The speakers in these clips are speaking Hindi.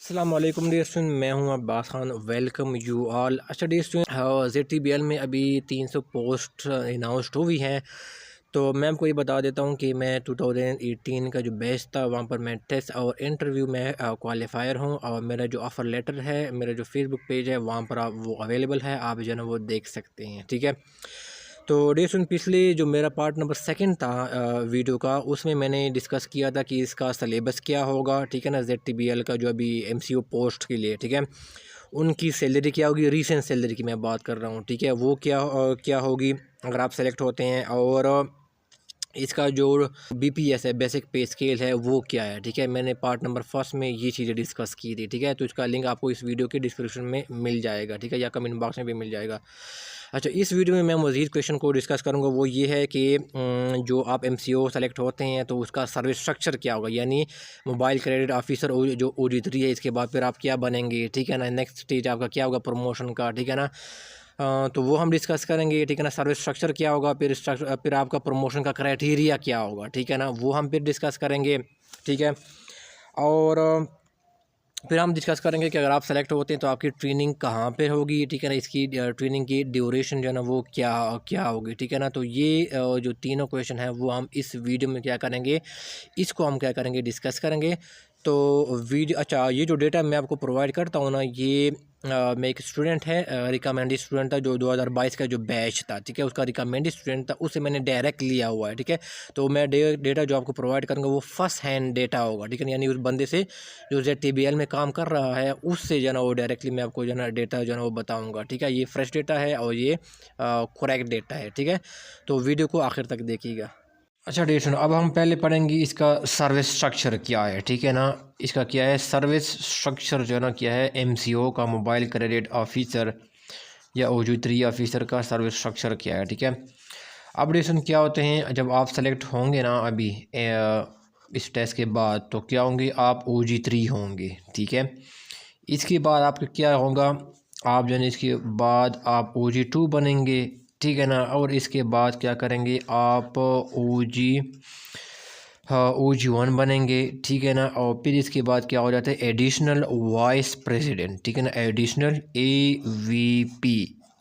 अस्सलाम वालेकुम डियर स्टूडेंट, मैं हूं Abbas Khan. Welcome you all. अच्छा डियर स्टूडेंट, ZTBL में अभी 300 पोस्ट अनाउंसड हुई हैं। तो मैं आपको ये बता देता हूं कि मैं 2018 का जो बैच था वहां पर मैं टेस्ट और इंटरव्यू में क्वालिफायर हूं, और मेरा जो ऑफ़र लेटर है, मेरा जो फेसबुक पेज है वहां पर आप वो अवेलेबल है, आप जो है ना वो देख सकते हैं। ठीक है। तो डिस्कशन पिछले जो मेरा पार्ट नंबर सेकंड था वीडियो का, उसमें मैंने डिस्कस किया था कि इसका सिलेबस क्या होगा। ठीक है ना, ZTBL का जो अभी MCO पोस्ट के लिए, ठीक है, उनकी सैलरी क्या होगी, रीसेंट सैलरी की मैं बात कर रहा हूँ। ठीक है, वो क्या होगी अगर आप सेलेक्ट होते हैं, और इसका जो BPS है, बेसिक पे स्केल है, वो क्या है। ठीक है, मैंने पार्ट नंबर फर्स्ट में ये चीज़ें डिस्कस की थी। ठीक है, तो इसका लिंक आपको इस वीडियो के डिस्क्रिप्शन में मिल जाएगा। ठीक है, या कमेंट बॉक्स में भी मिल जाएगा। अच्छा, इस वीडियो में मैं मज़ीद क्वेश्चन को डिस्कस करूँगा। वो ये है कि जो आप MCO सेलेक्ट होते हैं तो उसका सर्विस स्ट्रक्चर क्या होगा, यानी मोबाइल क्रेडिट ऑफिसर जो OG3 है, इसके बाद फिर आप क्या बनेंगे। ठीक है ना, नेक्स्ट स्टेज आपका क्या होगा प्रमोशन का। ठीक है ना, तो वो हम डिस्कस करेंगे। ठीक है ना, सर्विस स्ट्रक्चर क्या होगा, फिर आपका प्रमोशन का क्राइटेरिया क्या होगा। ठीक है ना, वो हम फिर डिस्कस करेंगे। ठीक है, और फिर हम डिस्कस करेंगे कि अगर आप सेलेक्ट होते हैं तो आपकी ट्रेनिंग कहाँ पे होगी। ठीक है ना, इसकी ट्रेनिंग की ड्यूरेशन जो है ना वो क्या क्या होगी। ठीक है ना, तो ये जो तीनों क्वेश्चन है वो हम इस वीडियो में क्या करेंगे, इसको हम क्या करेंगे, डिस्कस करेंगे। तो वीडियो, अच्छा, ये जो डेटा मैं आपको प्रोवाइड करता हूँ ना, ये मैं एक स्टूडेंट है, रिकमेंडेड स्टूडेंट था जो 2022 का जो बैच था। ठीक है, उसका रिकमेंडेड स्टूडेंट था, उससे मैंने डायरेक्ट लिया हुआ है। ठीक है, तो मैं डेटा जो आपको प्रोवाइड करूँगा वो फर्स्ट हैंड डेटा होगा। ठीक है, यानी उस बंदे से जो ZTBL में काम कर रहा है, उससे जो है ना वो डायरेक्टली मैं आपको जो है ना डेटा जो है ना वो बताऊँगा। ठीक है, ये फ्रेश डेटा है और ये करेक्ट डेटा है। ठीक है, तो वीडियो को आखिर तक देखिएगा। अच्छा डियर स्टूडेंट, अब हम पहले पढ़ेंगे इसका सर्विस स्ट्रक्चर क्या है। ठीक है ना, इसका क्या है सर्विस स्ट्रक्चर जो है ना, क्या है MCO का, मोबाइल क्रेडिट ऑफिसर या OG3 ऑफिसर का सर्विस स्ट्रक्चर क्या है। ठीक है, अब डियर स्टूडेंट क्या होते हैं, जब आप सेलेक्ट होंगे ना अभी इस टेस्ट के बाद, तो क्या होंगे आप OG3 होंगे। ठीक है, इसके बाद आपका क्या होगा, आप जो है इसके बाद आप OG2 बनेंगे। ठीक है ना, और इसके बाद क्या करेंगे आप OG1 बनेंगे। ठीक है ना, और फिर इसके बाद क्या हो जाता है एडिशनल वाइस प्रेसिडेंट। ठीक है ना, additional AVP,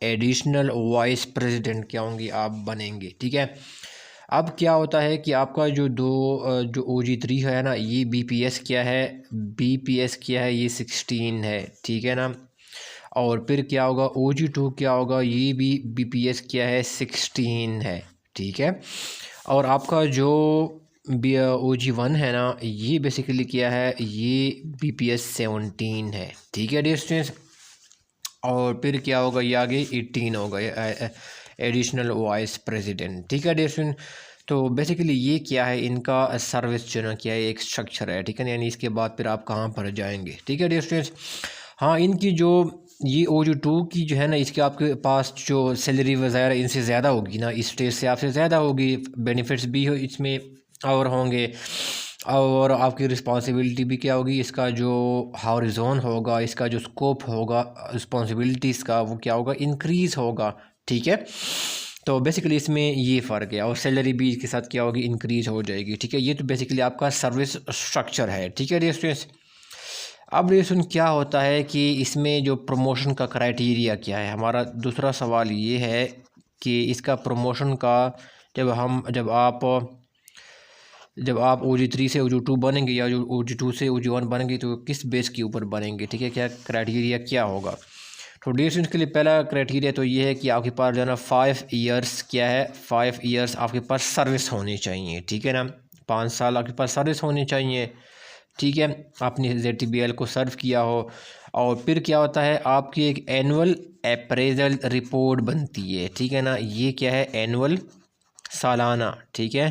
additional vice president क्या होंगे आप बनेंगे। ठीक है, अब क्या होता है कि आपका जो OG3 है ना, ये BPS क्या है, BPS क्या है, ये 16 है। ठीक है ना, और फिर क्या होगा OG2 क्या होगा, ये भी BPS क्या है 16 है। ठीक है, और आपका जो OG1 है ना, ये बेसिकली क्या है, ये BPS 17 है। ठीक है डियर स्टूडेंट्स, और फिर क्या होगा, ये आगे 18 होगा, एडिशनल वाइस प्रेसिडेंट। ठीक है डियर स्टूडेंट, तो बेसिकली ये क्या है, इनका सर्विस जो ना क्या है एक स्ट्रक्चर है। ठीक है, यानी इसके बाद फिर आप कहाँ पर जाएंगे। ठीक है डियर स्टूडेंट्स, हाँ, इनकी जो ये OG2 की जो है ना, इसके आपके पास जो सैलरी वगैरह इनसे ज़्यादा होगी ना, इस स्टेज से आपसे ज़्यादा होगी, बेनिफिट्स भी हो इसमें और होंगे, और आपकी रिस्पॉन्सिबिलिटी भी क्या होगी, इसका जो हॉरिज़ॉन होगा, इसका जो स्कोप होगा रिस्पॉन्सिबिलिटीज़ का, वो क्या होगा, इंक्रीज़ होगा। ठीक है, तो बेसिकली इसमें ये फ़र्क है, और सैलरी भी इसके साथ क्या होगी, इंक्रीज़ हो जाएगी। ठीक है, ये तो बेसिकली आपका सर्विस स्ट्रक्चर है। ठीक है डियर स्टूडेंट्स, अब रिएक्शन क्या होता है कि इसमें जो प्रमोशन का क्राइटेरिया क्या है, हमारा दूसरा सवाल ये है कि इसका प्रमोशन का जब आप OG3 से OG2 बनेंगे, या जो OG2 से OG1 बनेंगे, तो किस बेस के ऊपर बनेंगे। ठीक है, क्या क्राइटेरिया क्या होगा। तो डिस्टेंस के लिए पहला क्राइटेरिया तो ये है कि आपके पास जो है ना 5 ईयर्स क्या है, 5 ईयर्स आपके पास सर्विस होनी चाहिए। ठीक है ना, 5 साल आपके पास सर्विस होनी चाहिए। ठीक है, आपने ZTBL को सर्व किया हो, और फिर क्या होता है आपकी एक एनुअल अप्रेजल रिपोर्ट बनती है। ठीक है ना, ये क्या है एनुअल, सालाना। ठीक है,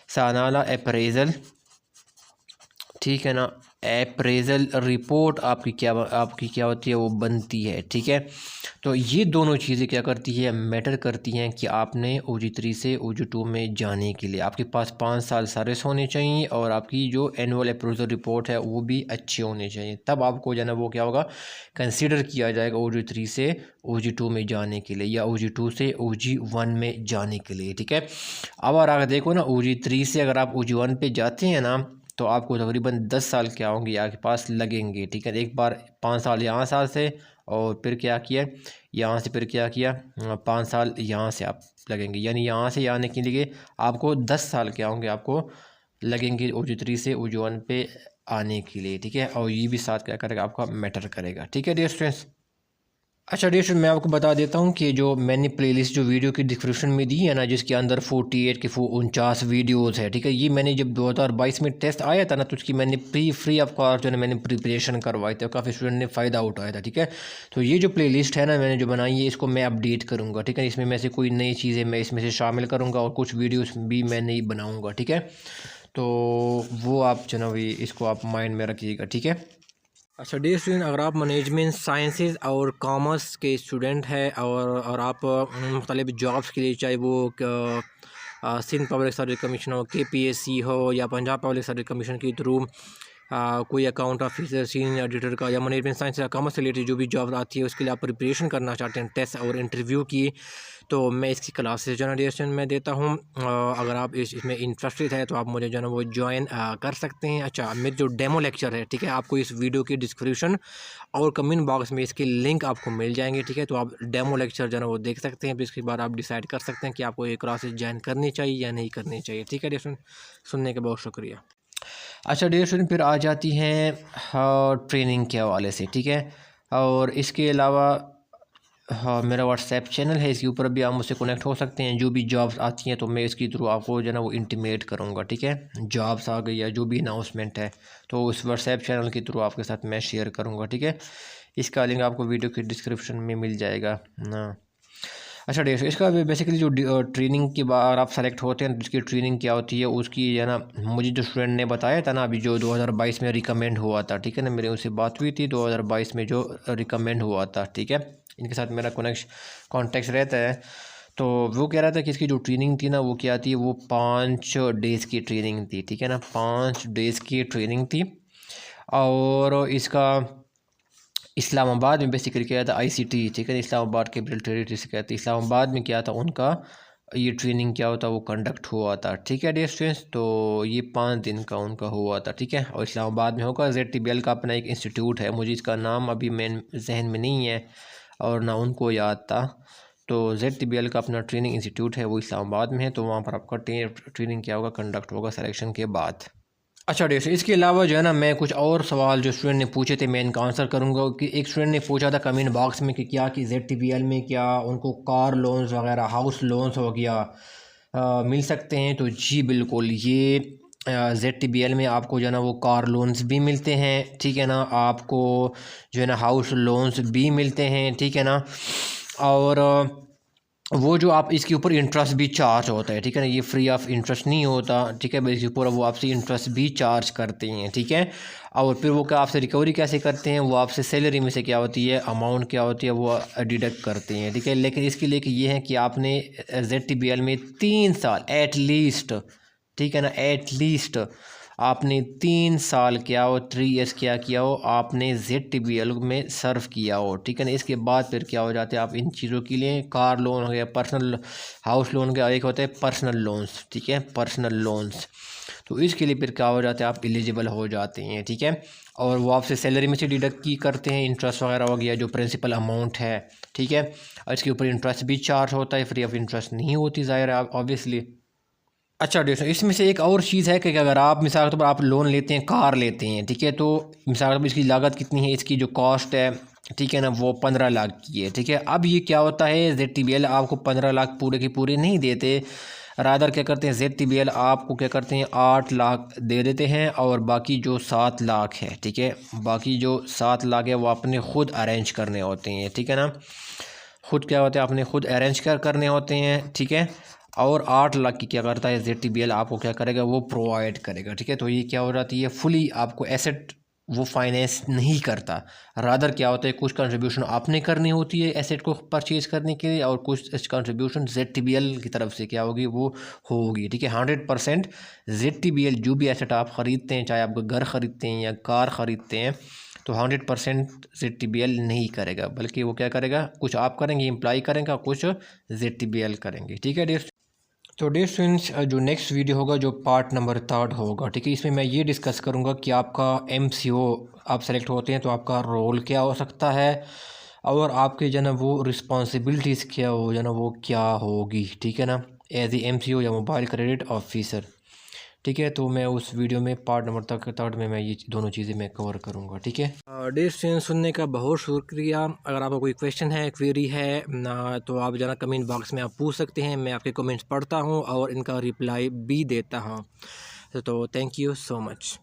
सालाना अप्रेजल। ठीक है ना, अप्रेजल रिपोर्ट आपकी क्या होती है, वो बनती है। ठीक है, तो ये दोनों चीज़ें क्या करती है, मैटर करती हैं कि आपने OG3 से OG2 में जाने के लिए आपके पास 5 साल सर्विस होने चाहिए, और आपकी जो एनुअल अप्रेजल रिपोर्ट है वो भी अच्छी होनी चाहिए, तब आपको जो है ना वो क्या होगा, कंसीडर किया जाएगा OG3 से OG2 में जाने के लिए, या OG2 से OG1 में जाने के लिए। ठीक है, अब अगर देखो ना, OG3 से अगर आप OG1 पे जाते हैं ना, तो आपको तकरीबन 10 साल क्या होंगे आपके पास लगेंगे, ठीक है। एक बार 5 साल यहाँ साल से, और फिर क्या किया यहाँ से, फिर क्या किया 5 साल यहाँ से आप लगेंगे, यानी यहाँ से आने के लिए आपको 10 साल क्या होंगे आपको लगेंगे OJ3 से OJ1 पे आने के लिए, ठीक है। और ये भी साथ क्या करेगा आपका मैटर करेगा, ठीक है डियर स्टूडेंट्स। अच्छा डियर स्टूडेंट, मैं आपको बता देता हूँ कि जो मैंने प्लेलिस्ट जो वीडियो की डिस्क्रिप्शन में दी है ना, जिसके अंदर 48 के 49 वीडियोज़ है, ठीक है। ये मैंने जब 2022 में टेस्ट आया था ना, तो उसकी मैंने फ्री ऑफ कॉस्ट जो है मैंने प्रिपरेशन करवाई थी, काफ़ी स्टूडेंट ने फ़ायदा उठाया था, ठीक है। तो ये जो प्लेलिस्ट है ना मैंने जो बनाई है, इसको मैं अपडेट करूँगा, ठीक है। इसमें मैं से कोई नई चीज़ें मैं इसमें से शामिल करूँगा और कुछ वीडियोज़ भी मैं नई बनाऊँगा, ठीक है। तो वो आप जो ना इसको आप माइंड में रखिएगा, ठीक है। अच्छा डियर स्टूडेंट, अगर आप मैनेजमेंट साइंसेज और कॉमर्स के स्टूडेंट हैं और आप मुख्तलिफ जॉब्स के लिए, चाहे वो सिंध पब्लिक सर्विस कमीशन हो, KPSC हो, या पंजाब पब्लिक सर्विस कमीशन के थ्रू कोई अकाउंट ऑफिसर, सीनियर एडिटर का, या मैनेजमेंट साइंस या कॉमर्स से रिलेटेड जो भी जॉब आती है उसके लिए आप प्रिपरेशन करना चाहते हैं टेस्ट और इंटरव्यू की, तो मैं इसकी क्लासेस जो है मैं देता हूँ। अगर आप इसमें इंटरेस्टेड है तो आप मुझे जो है वो ज्वाइन कर सकते हैं। अच्छा, मेरे जो डेमो लेक्चर है, ठीक है, आपको इस वीडियो की डिस्क्रिप्शन और कमेंट बॉक्स में इसके लिंक आपको मिल जाएंगे, ठीक है। तो आप डेमो लेक्चर जो है वो देख सकते हैं, फिर इसके बाद आप डिसाइड कर सकते हैं कि आपको ये क्लासेस ज्वाइन करनी चाहिए या नहीं करनी चाहिए, ठीक है डियर। सुनने के बहुत शुक्रिया। अच्छा डियर स्टूडेंट, फिर आ जाती हैं ट्रेनिंग के हवाले से, ठीक है। और इसके अलावा हाँ, मेरा व्हाट्सएप चैनल है, इसके ऊपर भी आप मुझसे कनेक्ट हो सकते हैं। जो भी जॉब्स आती हैं तो मैं इसके थ्रू आपको जो है ना वो इंटीमेट करूँगा, ठीक है। जॉब्स आ गई या जो भी अनाउंसमेंट है तो उस व्हाट्सएप चैनल के थ्रू आपके साथ मैं शेयर करूँगा, ठीक है। इसका लिंक आपको वीडियो की डिस्क्रिप्शन में मिल जाएगा ना। अच्छा डेट, इसका बेसिकली जो ट्रेनिंग के बाद आप सेलेक्ट होते हैं तो उसकी ट्रेनिंग क्या होती है उसकी है ना, मुझे जो स्टूडेंट ने बताया था ना अभी जो 2022 में रिकमेंड हुआ था, ठीक है ना, मेरे उनसे बात हुई थी 2022 में जो रिकमेंड हुआ था, ठीक है। इनके साथ मेरा कॉन्टेक्ट रहता है। तो वो कह रहा था कि इसकी जो ट्रेनिंग थी ना वो क्या थी, वो 5 डेज़ की ट्रेनिंग थी, ठीक है ना, 5 डेज़ की ट्रेनिंग थी। और इसका इस्लामाबाद में बेसिकली क्या था, ICT, ठीक है, इस्लामाबाद कैपिटल टेरिटरी से कहते हैं। इस्लामाबाद में क्या था उनका ये ट्रेनिंग क्या होता वो कंडक्ट हुआ था, ठीक है डियर स्टूडेंट्स। तो ये 5 दिन का उनका हुआ था, ठीक है। और इस्लामाबाद में होगा। ZTBL का अपना एक इंस्टीट्यूट है, मुझे इसका नाम अभी मेन जहन में नहीं है और ना उनको याद था। तो ZTBL का अपना ट्रेनिंग इंस्टीट्यूट है वो इस्लामाबाद में है, तो वहाँ पर आपका ट्रेनिंग क्या होगा कंडक्ट होगा सिलेक्शन के बाद। अच्छा डियर, इसके अलावा जो है ना मैं कुछ और सवाल जो स्टूडेंट ने पूछे थे मैं इनका आंसर करूंगा। कि एक स्टूडेंट ने पूछा था कमेंट बॉक्स में कि क्या कि ZTBL में क्या उनको कार लोन्स वगैरह, हाउस लोन्स हो गया, मिल सकते हैं। तो जी बिल्कुल, ये ZTBL में आपको जो है ना वो कार लोन्स भी मिलते हैं, ठीक है ना, आपको जो है ना हाउस लोन्स भी मिलते हैं, ठीक है ना। और वो जो आप इसके ऊपर इंटरेस्ट भी चार्ज होता है, ठीक है ना, ये फ्री ऑफ इंटरेस्ट नहीं होता, ठीक है। इसके ऊपर वो आपसे इंटरेस्ट भी चार्ज करते हैं, ठीक है। और फिर वो क्या आपसे रिकवरी कैसे करते हैं, वो आपसे सैलरी में से क्या होती है अमाउंट क्या होती है वो डिडक्ट करते हैं, ठीक है। लेकिन इसके लिए कि ये है कि आपने ZTBL में 3 साल एटलीस्ट, ठीक है ना, एटलीस्ट आपने 3 साल क्या हो 3 ईयर्स क्या किया हो आपने ZTBL में सर्व किया हो, ठीक है ना। इसके बाद फिर क्या हो जाते हैं आप इन चीज़ों के लिए, कार लोन हो गया, पर्सनल हाउस लोन का एक होता है पर्सनल लोन्स, ठीक है, पर्सनल लोन्स। तो इसके लिए फिर क्या हो जाता है आप एलिजिबल हो जाते हैं, ठीक है। और वो आपसे सैलरी में से डिडक्ट की करते हैं, इंटरेस्ट वगैरह हो गया जो प्रिंसिपल अमाउंट है, ठीक है। और इसके ऊपर इंटरेस्ट भी चार्ज होता है, फ्री ऑफ इंटरेस्ट नहीं होती ज़ाहिर है ऑब्वियसली। अच्छा डियर, इसमें से एक और चीज़ है कि अगर आप मिसाल के तौर पर आप लोन लेते हैं, कार लेते हैं, ठीक है, तो मिसाल के तौर पर इसकी लागत कितनी है, इसकी जो कॉस्ट है, ठीक है ना, वो 15 लाख की है, ठीक है। अब ये क्या होता है ZTBL आपको 15 लाख पूरे के पूरे नहीं देते, रादर क्या करते हैं ZTBL आपको क्या करते हैं 8 लाख दे देते हैं, और बाकी जो 7 लाख है, ठीक है, बाकी जो 7 लाख है वो आपने ख़ुद अरेंज करने होते हैं, ठीक है ना, ख़ुद क्या होता है आपने ख़ुद अरेंज करने होते हैं, ठीक है। और 8 लाख की क्या करता है ZTBL आपको क्या करेगा वो प्रोवाइड करेगा, ठीक है। तो ये क्या हो जाती है फुली आपको एसेट वो फाइनेंस नहीं करता, रादर क्या होता है कुछ कंट्रीब्यूशन आपने करनी होती है एसेट को परचेज़ करने के लिए, और कुछ कंट्रीब्यूशन ZTBL की तरफ से क्या होगी वो होगी, ठीक है। 100% ZTBL जो भी एसेट आप ख़रीदते हैं, चाहे आप घर ख़रीदते हैं या कार ख़रीदते हैं, तो 100% ZTBL नहीं करेगा, बल्कि वो क्या करेगा कुछ आप करेंगे, एम्प्लॉय करेंगे, कुछ ZTBL करेंगे, ठीक है डियर। तो डियर स्टूडेंट्स, जो नेक्स्ट वीडियो होगा जो पार्ट नंबर 3 होगा, ठीक है, इसमें मैं ये डिस्कस करूँगा कि आपका MCO आप सेलेक्ट होते हैं तो आपका रोल क्या हो सकता है और आपके जो है ना वो रिस्पॉन्सिबिलिटीज़ क्या हो जो है ना वो क्या होगी, ठीक है ना, एज ए MCO या मोबाइल क्रेडिट ऑफिसर। ठीक है, तो मैं उस वीडियो में पार्ट नंबर तक 3 में मैं ये दोनों चीज़ें मैं कवर करूँगा। ठीक है, डियर स्टूडेंट्स, सुनने का बहुत शुक्रिया। अगर आपको कोई क्वेश्चन है, क्वेरी है ना, तो आप ज़रा कमेंट बॉक्स में आप पूछ सकते हैं। मैं आपके कमेंट्स पढ़ता हूँ और इनका रिप्लाई भी देता हूँ। तो थैंक यू सो मच।